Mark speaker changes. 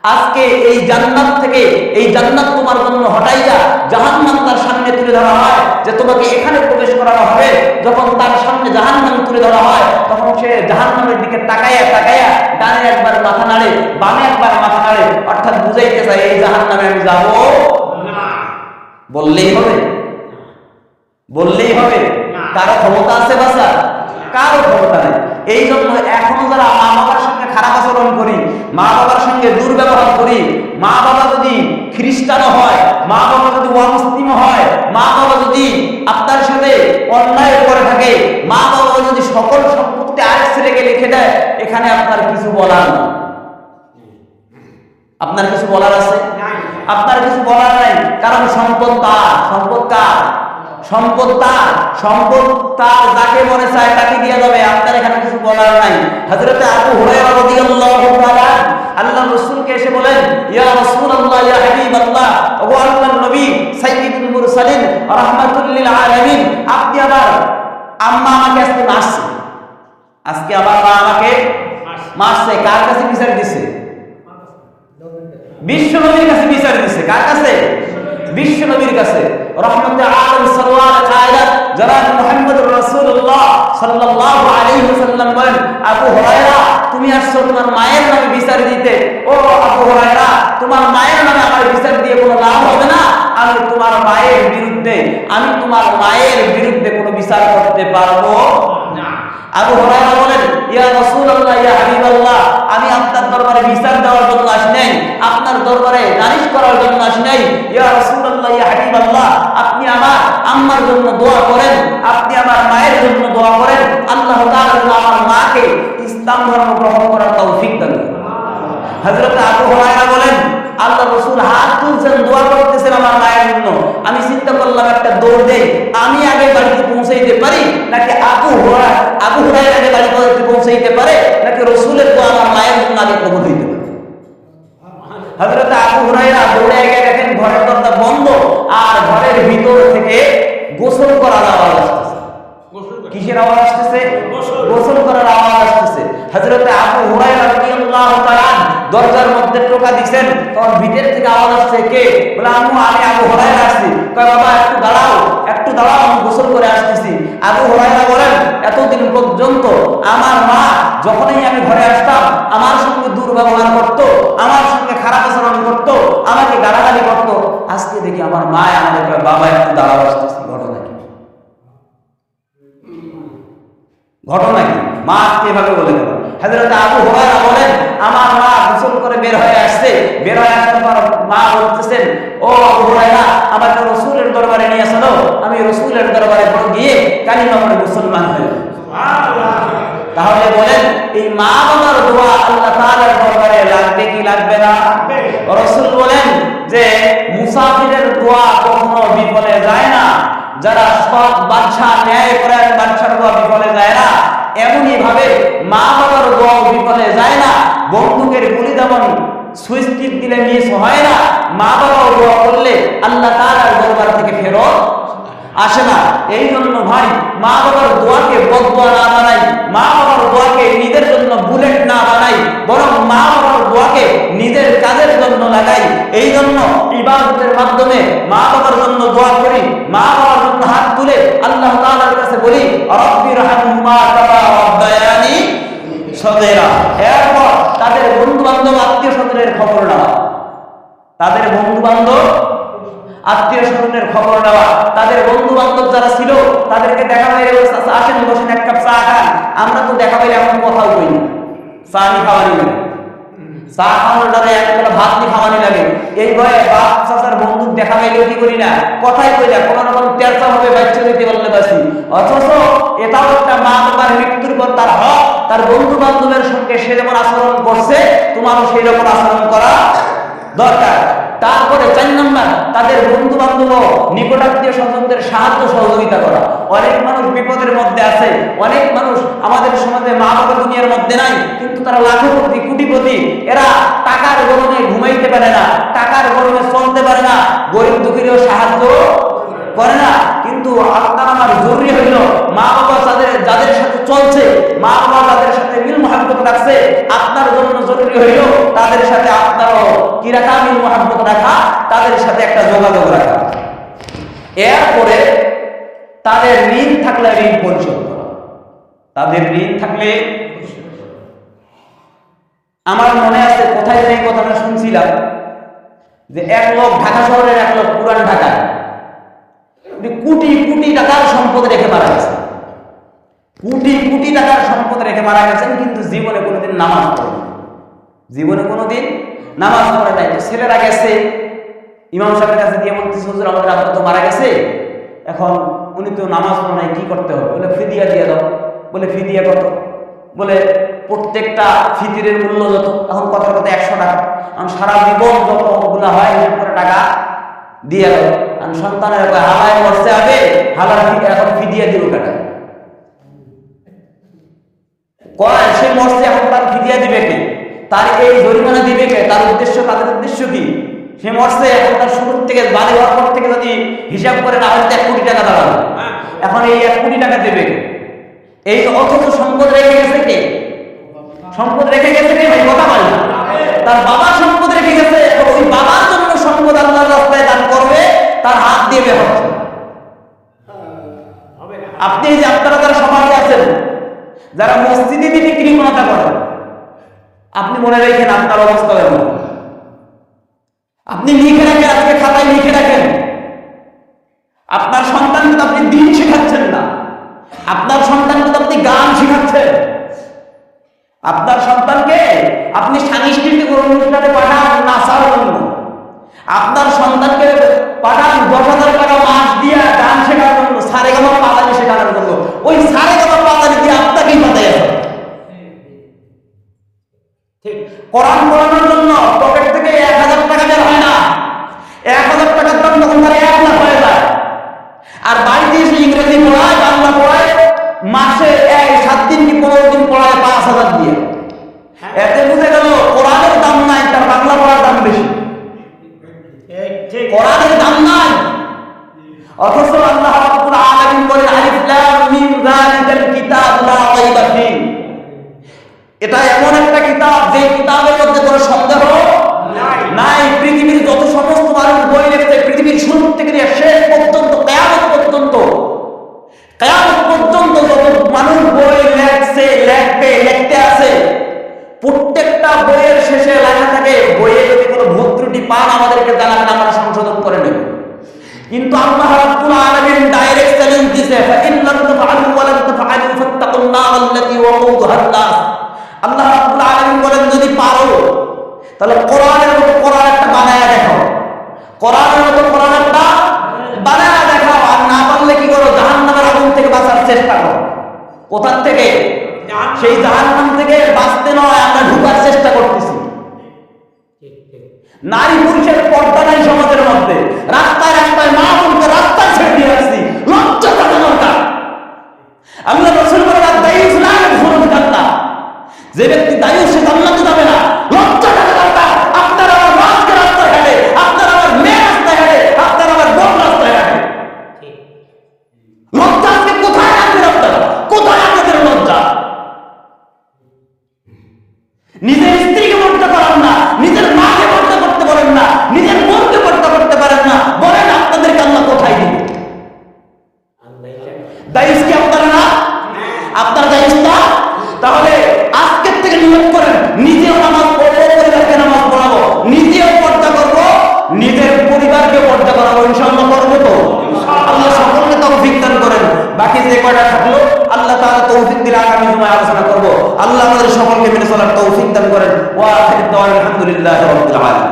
Speaker 1: আজকে এই জান্নাত থেকে, এই জান্নাত তোমার জন্য হটাইয়া জাহান্নাম তার সামনে তুলে ধরা হয়, যে তোমাকে এখানে প্রবেশ করানো হবে। যখন তার সামনে জাহান্নাম তুলে ধরা হয়, তখন সে জাহান্নামের দিকে তাকাইয়া তাকাইয়া ডানে একবার মাথা নাড়ে, বামে একবার মাথা নাড়ে, অর্থাৎ বুঝাইতে চায় এই জাহান্নামে আমি যাব না। বললেই হবে? বললেই হবে? কারো ক্ষমতা আছে বাসা? কারো ক্ষমতা নেই। এই জন্য এখনো যারা মা বাবার সঙ্গে খারাপ আচরণ করি, মা বাবার সঙ্গে দুর্ব্যবহার করি, মা বাবা যদি খ্রিস্টানও হয়, মা বাবা যদি অমুসলিম হয়, মা বাবা যদি আপনার সাথে অন্যায় করে থাকে, মা বাবা যদি সকল সম্পত্তি আরেক ছেলেকে লিখে দেয়, এখানে আপনার কিছু বলার নেই। আপনার কিছু বলার আছে? আপনার কিছু বলার নাই, কারণ সম্পদ তার। সম্পদ কার? সম্পদ তার। সম্পদ তার, যাকে মনে চায় তাকে দিয়ে যাবে, আপনার এখানে কিছু বলার নাই। হযরত আবু হুরায়রা রাদিয়াল্লাহু তাআলা আল্লাহর রাসূলকে এসে বলেন, ইয়া রাসূলুল্লাহ, ইয়া হাবিবাল্লাহ, ওগো আল্লাহর নবী, সাইয়্যিদুল মুরসালিন, রাহমাতুল লিল আলামিন, আপনি আবার আম্মা আমাকে আজকে মারছে। আজকে আবার মা আমাকে মারছে। কার কাছে বিচার দিছে? বিশ্ব নবীর কাছে বিচার দিছে। কার কাছে? বিশ্ব নবীর কাছে। রহমতে আলম সারওয়ার কায়নাত জনাব মুহাম্মদুর রাসূলুল্লাহ সাল্লাল্লাহু আলাইহি ওয়াসাল্লাম বলেন, আবু হুরায়রা, তুমি আসছো তোমার মায়ের নামে বিচার দিতে। ও আবু হুরায়রা, তোমার মায়ের নামে আমার বিচার দিয়ে কোনো লাভ হবে না। আমি তোমার মায়ের বিরুদ্ধে কোনো বিচার করতে পারবো না। আবু হুরায়রা বলেন, ইয়া রাসূলুল্লাহ, ইয়া হাবিবাল্লাহ, আমি আপনার দরবারে বিচার দেওয়ার জন্য আসি নাই, আপনার দরবারে নালিশ করার জন্য আসি নাই। ইয়া রাসূলুল্লাহ, ইয়া হাবিবাল্লাহ, আপনি আমার আম্মার জন্য দোয়া করেন, আপনি আমার মায়ের জন্য দোয়া করেন, আল্লাহ তাআলা যেন আমার মাকে ইসলাম ধর্ম গ্রহণ করার তৌফিক দান করেন। হযরত আবু হুরায়রা বলেন, আল্লাহ রাসূল হাত তুলছেন, দোয়া করতেছেন আমার মায়ের জন্য। আমি চিন্তা করলাম একটা দৌড় দেই, আমি আগে বাড়িতে পৌঁছাইতে পারি নাকি আবু হুরায়রা আগে বাড়িতে পৌঁছাইতে পারে, নাকি রাসূলের দোয়া আমার মায়ের জন্য আগে কবুল হইতে পারে। হযরত আবু হুরায়রা দৌড়ে গিয়ে দেখেন ঘরের দরজা বন্ধ, আর ঘরের ভিতর থেকে গোসল করার আওয়াজ আসতেছে। কিসের আওয়াজ আসতেছে? গোসল করার আওয়াজ আসতেছে। হযরত আবু হুরায়রা রাদিয়াল্লাহু তাআলা দরজার মধ্যে টোকা দিবেন, তখন ভিতর থেকে আওয়াজ আসছে, কে? বলে, আমি আবু হুরায়রা আসছি। কয়, বাবা একটু দাঁড়াও, আমি গোসল করে আসতেছি। আবু হুরায়রা বলেন, এতদিন পর্যন্ত আমার মা যখনই আমি ঘরে আসতাম আমার সঙ্গে দুর্ব্যবহার করত, আমার সঙ্গে খারাপ আচরণ করত, আমাকে গালাগালি করত। আজকে দেখি আমার মা আমাকে কয়, বাবা একটু দাঁড়াও, আসতেছি। ঘটনা কি? মা আজকে এভাবে বলে দেব। হযরত আবু হুরায়রা বলেন, আমার মা গোসল করে বের হয়ে আসছে। বের হয়ে আসার পর মা বলতেছেন, ও আবু হুরায়রা, আমাকে রাসূলের দরবারে নিয়ে চলো। আমি রাসূলের দরবারে গিয়ে কালিমা পড়ে মুসলমান হই। সুবহানাল্লাহ। তাহলে বলেন, এই মা বাবার দোয়া আল্লাহ তাআলার দরবারে লাগবে কি লাগবে না? রাসূল বলেন যে মুসাফিরের দোয়া কখনো বিফলে যায় না। যারা সৎ বাদশা, ন্যায়পরায়ণ বাদশার দোয়া বিফলে যায় না, এমনই ভাবে মা বাবার দোয়া বিফলে যায় না। বন্দুকের গুলি যেমন সুইচ টিপ দিলে মিস হয় না, মা বাবাও দোয়া করলে আল্লাহ তাআলার দরবার থেকে ফেরত আসে না। এই জন্য ভাই, মা বাবার দোয়াকে বদদোয়া না বানাই, মা বাবার দোয়াকে নিজের জন্য বুলেট না বানাই, বরং মা বাবার দোয়াকে নিজের কাজের জন্য লাগাই। এই জন্য ইবাদতের মাধ্যমে মা বাবার জন্য দোয়া করি, মা বাবার জন্য হাত তুলে আল্লাহ তাআলার কাছে বলি, রব্বিরহামহুমা কামা রাব্বায়ানি সগীরা। এরপর তাদের বন্ধু বান্ধব, আত্মীয় স্বজনের খবর নেওয়া, তাদের বন্ধু বান্ধব, আত্মীয় স্বজনের খবর নেওয়া। তাদের বন্ধু বান্ধব যারা ছিল তাদেরকে দেখা পাইলে আসেন, বসেন, এক কাপ চা খান। আমরা তো দেখা পাইলে এখন কথাও কই না, চা নি খাওয়ানি লাগে, চা খাওয়ানোর দ্বারা একবেলা ভাত নি খাওয়ানি লাগে। এই ভয়ে বাপ চাচার বন্ধু দেখা পাইলেও কি করি না, কথাই কই না, কোনো রকম টেরচা হবে বাচ্চা দিতে পারলে বাসি। অথচ এটাও একটা মা বাবার মৃত্যুর পর তার হক, তার বন্ধু বান্ধবের সঙ্গে সে যেমন আচরণ করছে তোমারও সেই রকম আচরণ করা দরকার। তারপরে 4 নম্বর, তাদের বন্ধু বান্ধব, নিকটাত্মীয় স্বজনদের সাহায্য সহযোগিতা করা। অনেক মানুষ বিপদের মধ্যে আছে, অনেক মানুষ আমাদের সমাজে মা বাবা দুনিয়ার মধ্যে নাই, কিন্তু তারা লাখপতি, কোটিপতি। এরা টাকার গরমে ঘুমাইতে পারে না, টাকার গরমে চলতে পারে না, গরিব দুঃখীরও সাহায্য করে না। কিন্তু কিন্তু আপনার আমার জরুরি হইল মা বাবা যাদের সাথে চলছে, মা বাবা যাদের সাথে মিল মহব্বত রাখছে, আপনার জন্য জরুরি হইল তাদের সাথে আপনারও কি রাখা, মিল মহব্বত রাখা, তাদের সাথে একটা যোগাযোগ রাখা। এরপরে তাদের ঋণ থাকলে ঋণ পরিশোধ করা। তাদের ঋণ থাকলে, আমার মনে আছে কোথায় যে কথাটা শুনছিলাম যে এক লোক, ঢাকা শহরের এক লোক, পুরান ঢাকায় কোটি কোটি টাকার সম্পদ রেখে মারা গেছে, কোটি কোটি টাকার সম্পদ রেখে মারা গেছেন, কিন্তু জীবনে কোনোদিন নামাজ পড়ে, জীবনে কোনোদিন নামাজ পড়ে নাই। তো ছেলেরা গেছে ইমাম সাহেবের কাছে দিয়ে বলতেছে, হুজুর আমাদের আব্বা তো মারা গেছে, এখন উনি তো নামাজ পড়ে নাই, কি করতে হবে? বলে ফিদিয়া দিয়ে দাও। বলে ফিদিয়া কত? বলে প্রত্যেকটা ফিতিরের মূল্য যত, এখন কথা 100 টাকা, আমি সারা জীবন যতগুলা হয় হিসাব করে টাকা দিয়ে দাও। আমি সন্তানের হালায় মরতে হবে, হালার এখন ফিদিয়া দিব কাটা কয়, সে মরছে, এখন তার ফিদিয়া দিবে কে? তার এই জরিমানা দিবে কে? তার উদ্দেশ্য, তাদের উদ্দেশ্য কি? সে মরছে, এখন তার শুরু থেকে বাড়ি হওয়ার পর থেকে যদি হিসাব করে না হয় 1 কোটি টাকা দাঁড়াবে, এখন এই 1 কোটি টাকা দেবে কে? এই অথচ সম্পদ রেখে গেছে কে? সম্পদ রেখে গেছে কে? ভাই কথা বল না। তার বাবা সম্পদ রেখে গেছে, ওই বাবার জন্য সম্পদ আল্লাহর রাস্তায় দান করবে, তার হাত দিয়ে বের হচ্ছে। আপনি যে আপনারা যারা সমাজে আছেন, যারা মসজিদে দিতে কৃপণতা করেন, আপনি মনে রাখেন আপনার অবস্থা এমন। আপনি লিখে রাখেন, আজকে খাতায় লিখে রাখেন, আপনার সন্তানকে তো আপনি দিন শেখাচ্ছেন না, আপনার সন্তানকে তো আপনি গান শেখাচ্ছেন, আপনার সন্তানকে আপনি সাংস্কৃতিক অনুষ্ঠানে পাঠান নাচার জন্য, আপনার সন্তানকে পাঠান 10,000 টাকা মাস দিয়ে গান শেখার জন্য, সারেগামা পাতালি শেখানোর জন্য। ওই সারেগামা পাতালি দিয়ে আপনাকেই পাতাই আছে। ঠিক, কোরআন পড়ানোর জন্য পকেট থেকে 1,000 টাকা বের হয় না, 1,000 টাকার দাম তখন তার 1 লাখ হয়ে যায়। আর বাড়িতে এসে ইংরেজি পড়ায়, বাংলা পড়ায়, মাসে 7 দিন কি 15 দিন পড়ায় 5,000 দিয়ে। এতে বুঝে গেল কোরআনের দাম নাই, তার বাংলা পড়ার দাম বেশি। কোরআনের দাম নাই, অথচ আল্লাহ রাব্বুল আলামিন বলেন আলিফ লাম মিম যালিকাল কিতাব লা রাইবা ফীহ। এটা এমন একটা কিতাব যে কিতাবের মধ্যে কোনো সন্দেহ নাই। পৃথিবীর যত সমস্ত মানুষ বই লিখছে, পৃথিবীর শুরু থেকে নিয়ে শেষ পর্যন্ত, কিয়ামত পর্যন্ত যত মানুষ বই লেখছে, লিখবে, লিখতে আছে, প্রত্যেকটা বইয়ের শেষে লেখা থাকে, বইয়ে যদি কোনো ভুল ত্রুটি পান আমাদেরকে জানাবেন, আমরা সংশোধন করে নেব। কিন্তু আল্লাহ রাব্বুল আলামিন ডাইরেক্ট চ্যালেঞ্জ দিয়েছে, ফাইন লাম তাফআলু ওয়া লাম তাফআলু ফাত্তাকুন নার আল্লাতী ওয়াকুদুহা আন-নাস। আল্লাহ রাব্বুল আলামিন বলেন, যদি পারো তাহলে কোরআনের মতো কোরআন একটা বানায়া দেখাও, কোরআনের মতো কোরআন একটা বানায়া দেখাও। আর না পারলে কি করো? জাহান্নামের আগুন থেকে বাঁচার চেষ্টা করো। কোথা থেকে? সেই জাহান্নাম থেকে বাঁচতে নয়, আমরা ঢোকার চেষ্টা করতেছি। নারী পুরুষের পর্দা নাই সমাজের মধ্যে, রাস্তায় রাস্তায় মা বোনকে রাস্তায় ছেড়ে দিয়ে আসছি, লজ্জা থাকা দরকার। আল্লাহ রাসূল বলেন, দায়ুস লা ইয়াদখুলুল জান্নাহ, যে ব্যক্তি দায়ুস সে জান্নাতে যাবে না। লজ্জা থাকা দরকার। আপনার আমার রাস্তায় রাস্তায় হাঁটে, আপনার আমার মেয়ে রাস্তায় হাঁটে, আপনার আমার বোন রাস্তায় হাঁটে। লজ্জা আজকে কোথায় রাখবেন আপনারা? কোথায় আপনাদের লজ্জা? নিজের স্ত্রীকে পর্দা করেন না, নিজের মাকে পর্দা করতে পারেন না, নিজের বোনকে পর্দা করতে পারেন না, বলেন আপনাদেরকে আল্লাহ কোথায় দিবে? দায়িস কি আপনারা না? আপনার দায়িস না? তাহলে আজকের থেকে নিয়োগ করেন, নিজেও নামাজ পড়বো, পরিবারকে নামাজ পড়াবো, নিজেও পর্দা করবো, নিজের পরিবারকে পর্দা করাবো। ইনশাআল্লাহ করবো তো? আল্লাহ সকলকে তৌফিক দান করেন। বাকি যে কয়টা থাকলো আল্লাহ তাআলা তৌফিক দিলে আগামী জুমায় আলোচনা করব। আল্লাহ আমাদের সকলকে মেনে চলার তৌফিক দান করেন। ওয়া আখিরু দাওয়ানা আলহামদুলিল্লাহি রাব্বিল আলামিন।